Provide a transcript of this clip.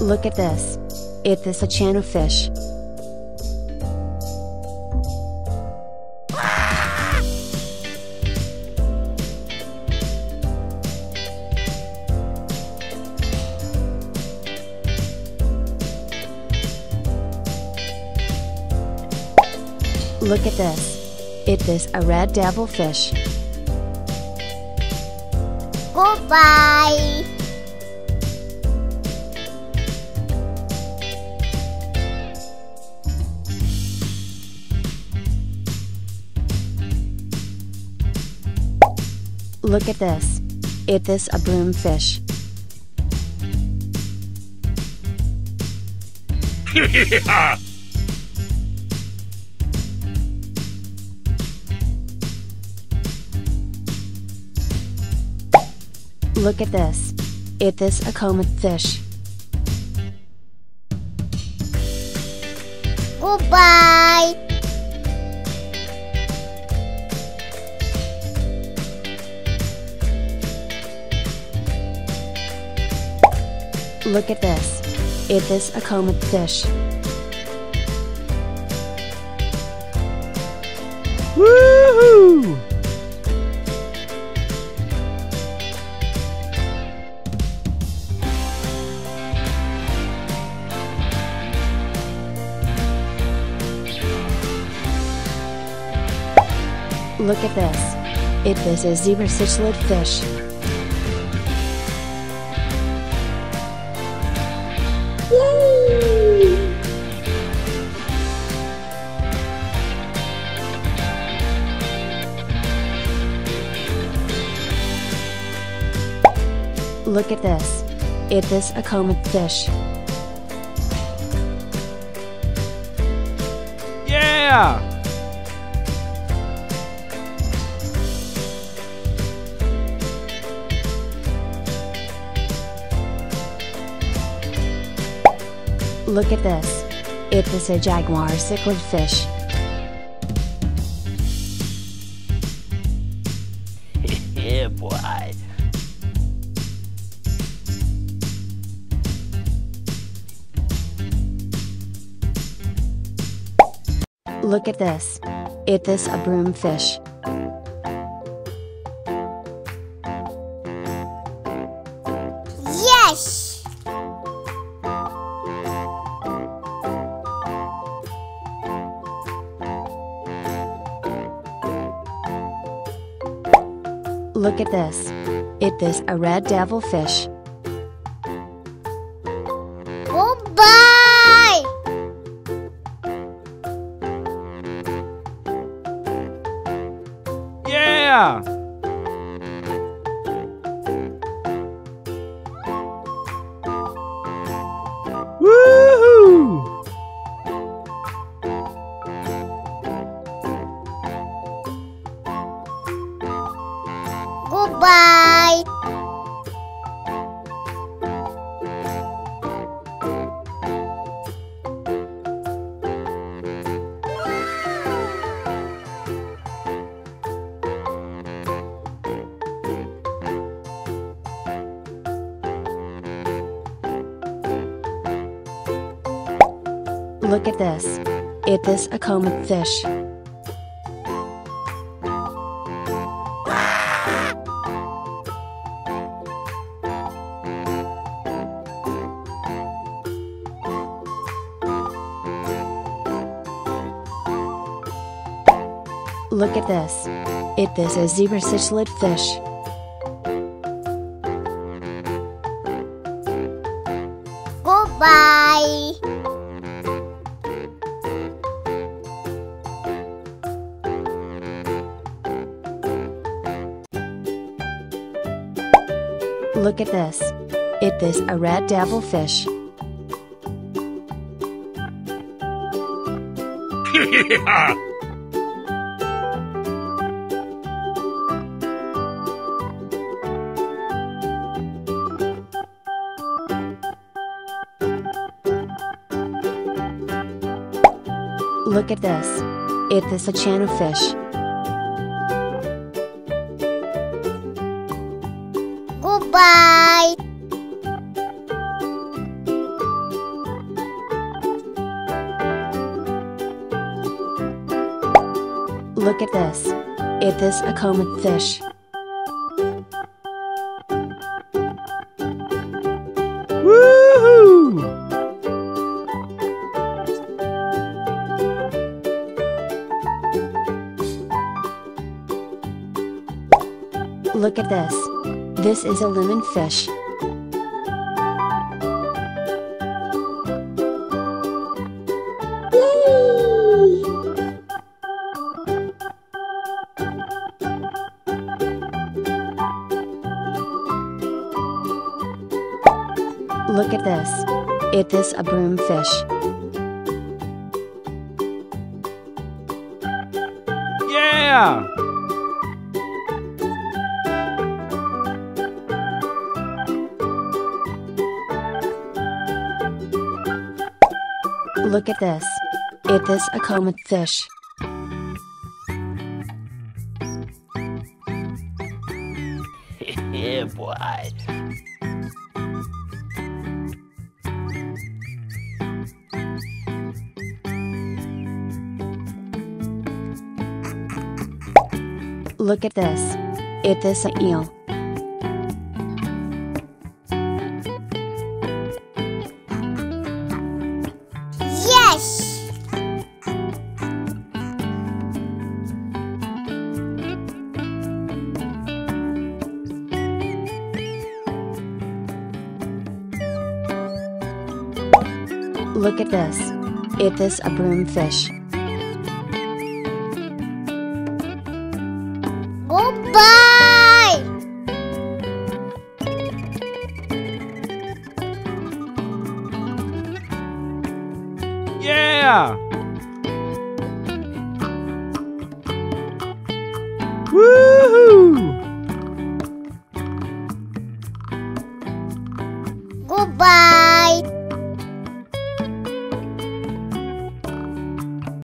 Look at this. It is a channel fish. Look at this. It is a red devilfish. Goodbye. Look at this. It is a broomfish. Look at this. It is a comet fish. Goodbye. Look at this. It is a comet fish. Woohoo! Look at this. It is a zebra cichlid fish. Look at this. It is a comet fish. Yeah! Look at this. It is a jaguar cichlid fish. Yeah, boy. Look at this. It is a broomfish. Yes. Look at this. It is a red devilfish. Goodbye. Yeah! Woohoo! Goodbye. Look at this. It is a comet fish. Look at this. It is a zebra cichlid fish. Goodbye. Look at this. It is a red devilfish. Look at this. It is a channel fish. Goodbye. Look at this. Is this a common fish? Woohoo! Look at this. This is a lemon fish. Look at this. Is this a broom fish? Yeah! Look at this. Is this a common fish? Yeah, boy. Look at this. Is this an eel? Yes! Look at this. Is this a broom fish? Goodbye! Yeah!